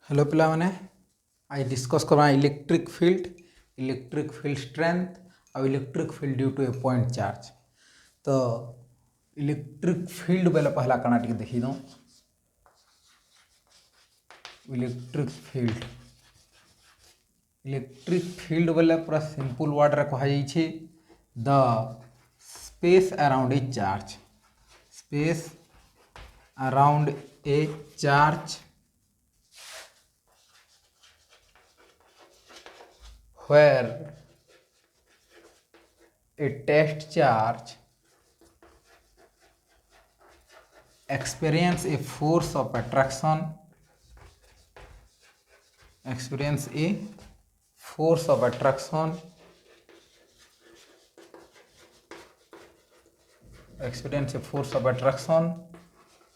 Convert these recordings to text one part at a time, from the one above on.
Hello पिला माने आज डिस्कस करवा इलेक्ट्रिक फील्ड स्ट्रेंथ और electric field due to a point charge. तो इलेक्ट्रिक फील्ड बेले पहला कना टिके देखी दो। इलेक्ट्रिक फील्ड बेले पूरा सिंपल वर्ड रे कहा जाई छे the space around a charge where a test charge experience a force of attraction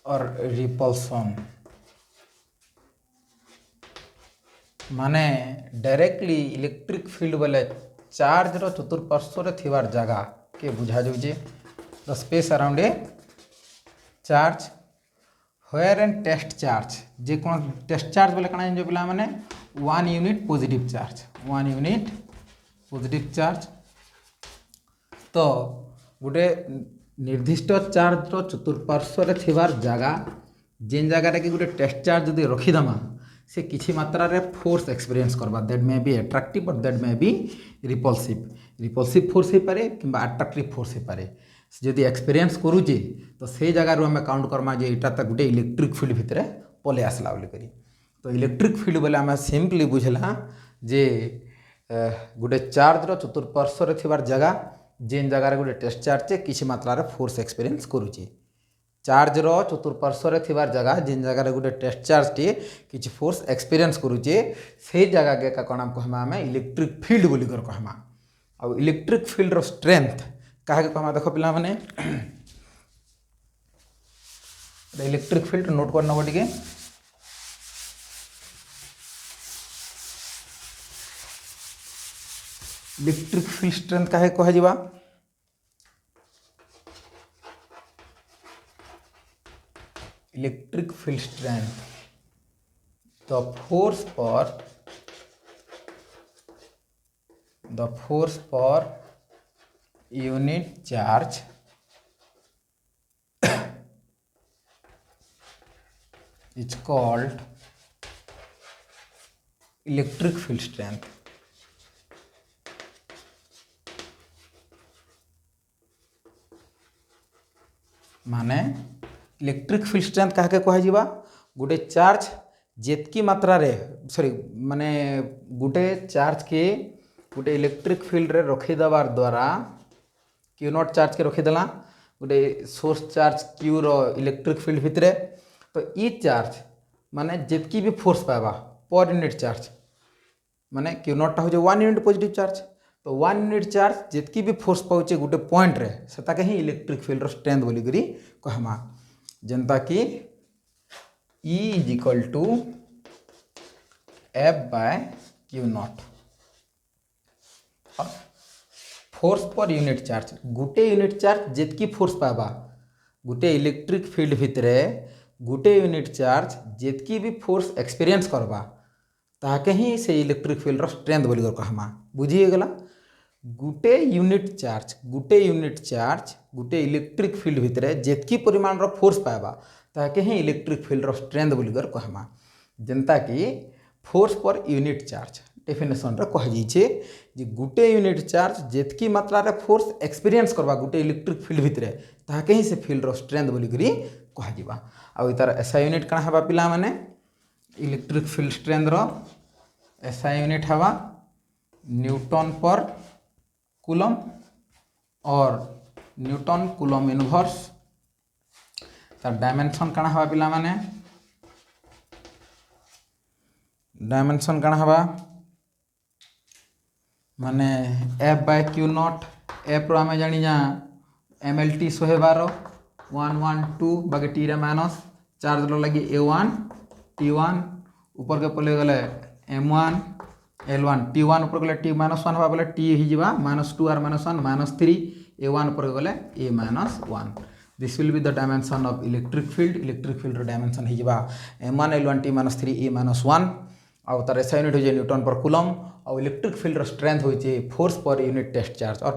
or repulsion माने डायरेक्टली इलेक्ट्रिक फील्ड बोले चार्ज रो चतुर्पार्श्व थिवार जगह के बुझा जाउजे the space around a charge where and test charge जे कोन टेस्ट चार्ज बोले कना जो पिला माने 1 यूनिट पॉजिटिव चार्ज तो गोटे निर्दिष्ट चार्ज रो चतुर्पार्श्व थिवार जगह जेन जगह रे कि गोटे टेस्ट चार्ज जदि रखिदमा से किसी मात्रा रे फोर्स एक्सपीरियंस करबा दैट मे बी एट्रैक्टिव और that may be repulsive force हो पारे कि अट्रैक्टिव फोर्स हो पारे जदि एक्सपीरियंस करूचे तो से जगह आम काउंट करमा जे इटा तक गोटे इलेक्ट्रिक फील्ड भितर पले आसला बोली करी। तो इलेक्ट्रिक फील्ड बोले आम सिंपली बुझला जे गोटे चार्ज रो चतुर्पार्श्व थिबार जगह जेन जगह गोटे टेस्ट चार्ज किसी मात्रा रे फोर्स एक्सपीरियंस करूचे चार्ज रो चतुर्पार्श्व थिबार जगह जेन जगह गोटे टेस्ट चार्ज टी किसी फोर्स एक्सपीरियंस करूचे से जगह के का कोना कहमा हमें इलेक्ट्रिक फील्ड बोली कर कहमा। आ इलेक्ट्रिक फील्ड रो स्ट्रेंथ काहे के कहमा देखो पिला माने इलेक्ट्रिक फील्ड नोट करना टिके इलेक्ट्रिक फील्ड स्ट्रेंथ काहे कह जिबा electric field strength the force per unit charge is called electric field strength। माने इलेक्ट्रिक फील्ड स्ट्रेंथ कहा के कह जिबा गोटे चार्ज जेतकी मात्रा रे माने गोटे चार्ज के गोटे इलेक्ट्रिक फील्ड रे रखी दबार द्वारा क्यू नॉट चार्ज के रखी देला गोटे source charge Q rho electric field भितरे तो ई चार्ज माने जेतकी भी फोर्स पाएबा पर यूनिट चार्ज माने क्यू नॉट हो 1 यूनिट पॉजिटिव चार्ज तो 1 यूनिट चार्ज जेतकी भी फोर्स पाउचे गोटे पॉइंट रे सेता के ही इलेक्ट्रिक फील्ड रो स्ट्रेंथ बोली करी कहमा जनता की E is equal to F by q naught और फोर्स पर यूनिट चार्ज गोटे यूनिट चार्ज जेतकी फोर्स पाबा गोटे इलेक्ट्रिक फील्ड भितरे गोटे यूनिट चार्ज जेतकी भी फोर्स एक्सपीरियंस करबा ताके ही से इलेक्ट्रिक फील्ड रो स्ट्रेंथ बोली कहमा बुझिए गला गोटे यूनिट चार्ज गोटे इलेक्ट्रिक फील्ड भितरे जेतकी परिमाण रो फोर्स पाएबा ताके ही इलेक्ट्रिक फील्ड रो स्ट्रेंथ बोली कहमा जनता की force per unit charge definition रे कह जाइछे जे गोटे यूनिट चार्ज जेतकी मात्रा रे फोर्स एक्सपीरियंस करबा गोटे इलेक्ट्रिक फील्ड भितरे ताके ही से फील्ड रो स्ट्रेंथ बोली करी कह जिबा। आ इतार एसआई यूनिट कना हबा पिला माने इलेक्ट्रिक फील्ड स्ट्रेंथ रो एसआई यूनिट हवा न्यूटन पर कूलम और न्यूटन कूलम इनवर्स तार डायमेंशन कना हवा पिला माने डायमेंशन कना हवा माने F by q naught F रो आमे जानी जा MLT 112 112 बाकी T रे माइनस चार्ज लो लगी A1 T1 ऊपर के पले गले M1 L1 T1 ऊपर गले T -1 हवा बोले T ही जिबा -2 r -1 -3 A1 ऊपर गले A -1 this will be the dimension of electric field dimension हो m1 l1 t - 3 e - 1 आउ तार SI यूनिट हो न्यूटन पर कूलम और इलेक्ट्रिक फील्ड स्ट्रेंथ हो force per unit test charge और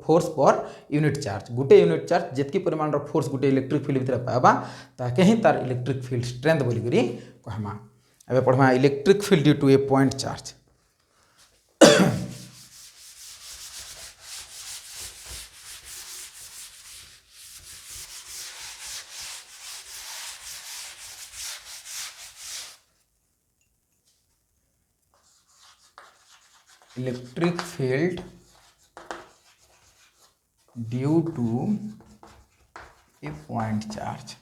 फोर्स पर यूनिट चार्ज गोटे unit charge जितकी परिमाण फोर्स गोटे इलेक्ट्रिक फील्ड भितर पाइबा ताके ही तार इलेक्ट्रिक फील्ड स्ट्रेंथ बोलिकी कहमा। एबे पढ़मा electric field due to a point charge. Electric field due to a point charge.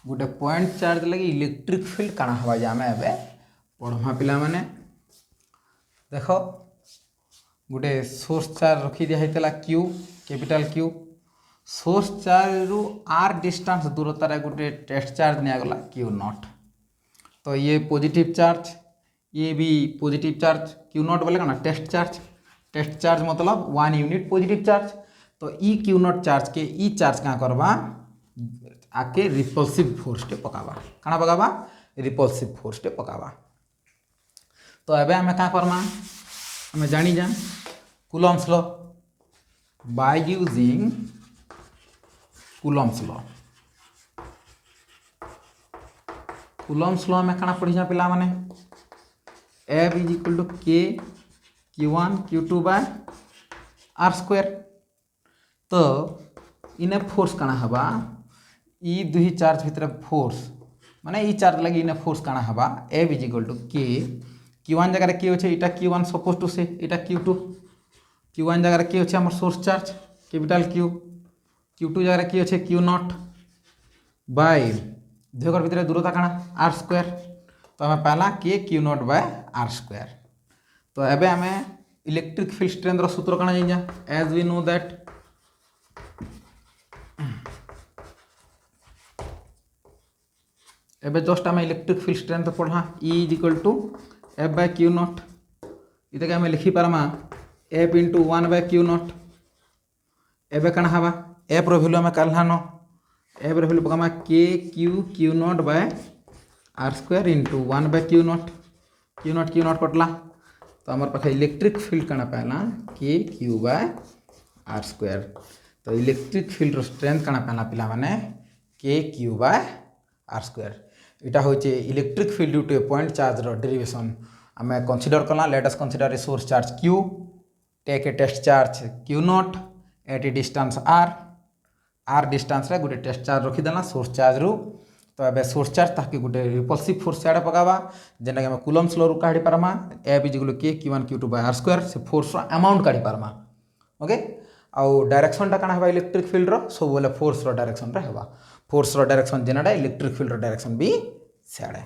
गोटे पॉइंट चार्ज लगी इलेक्ट्रिक फील्ड काना हवा जे आमे एबे पढ़मा पिला माने देख गोटे सोर्स चार्ज रखी दिया हेतला Q capital Q source charge रु r डिस्टेंस दूरतार गोटे टेस्ट चार्ज निया गला Q0। तो ये पॉजिटिव चार्ज ये भी पॉजिटिव चार्ज Q0 बोले ना टेस्ट चार्ज मतलब 1 यूनिट पॉजिटिव चार्ज। तो ई Q0 चार्ज के ई चार्ज क्या करबा आके रिपल्सिव फोर्स टे पकाबा काना पकाबा रिपल्सिव फोर्स टे पकाबा। तो एबे हमें क्या करमा हमें जानी जा Coulomb's law by using Coulomb's law में काना पढ़ी जा पिला माने F is equal to K Q1 Q2 by R square. तो इने फोर्स काना हवा ई दुही चार्ज भितर फोर्स माने ई चार्ज लगी इने फोर्स काना हवा F is equal to K Q1 जगह के होचे इटा Q1 सपोज टू से इटा Q2 Q1 जगह के होचे हमर source charge capital Q Q2 जगह के होचे Q0 बाय दुहकर भितर दूरता काना R स्क्वायर। तो हमें पहला K Q0 by R square. तो एबे हमें इलेक्ट्रिक फील्ड स्ट्रेंथ रो सूत्र काना जाइजा एज वी नो दैट एबे जस्ट आम इलेक्ट्रिक फील्ड स्ट्रेंथ पढ़ा E is equal to F by Q0 इतके आम लिखि पारमा F इंटू 1 बाय Q0। एबे कण हवा F रो वैल्यू आम काल्हानो F रो वैल्यू पकामा K Q0 by R square into 1 by Q0 कटला। तो आमर पाखे इलेक्ट्रिक फील्ड कण पाला K Q by R square. तो इलेक्ट्रिक फील्ड रो स्ट्रेंथ कण पाला पिला माने K Q by R square. इटा होचे electric field due to a point charge रो डेरिवेशन आम कंसीडर कला। Let us consider a source charge Q take a test charge Q0 at a distance R distance रे गोटे test charge रखीदेला source charge रु। तो एबे सोर्स चार्ज ताकि गोटे रिपल्सिव फोर्स सियाड़े पकाबा जेना कि हम कूलम्स लॉ रु काढी पारमा F is equal to K Q1 Q2 by R square से फोर्स रो अमाउंट काढी पारमा। ओके आउ डायरेक्शन टा काना हबा इलेक्ट्रिक फील्ड रो सब बोले फोर्स रो डायरेक्शन रे हबा फोर्स रो डायरेक्शन जेनाडा इलेक्ट्रिक फील्ड रो डायरेक्शन भी सियाड़े।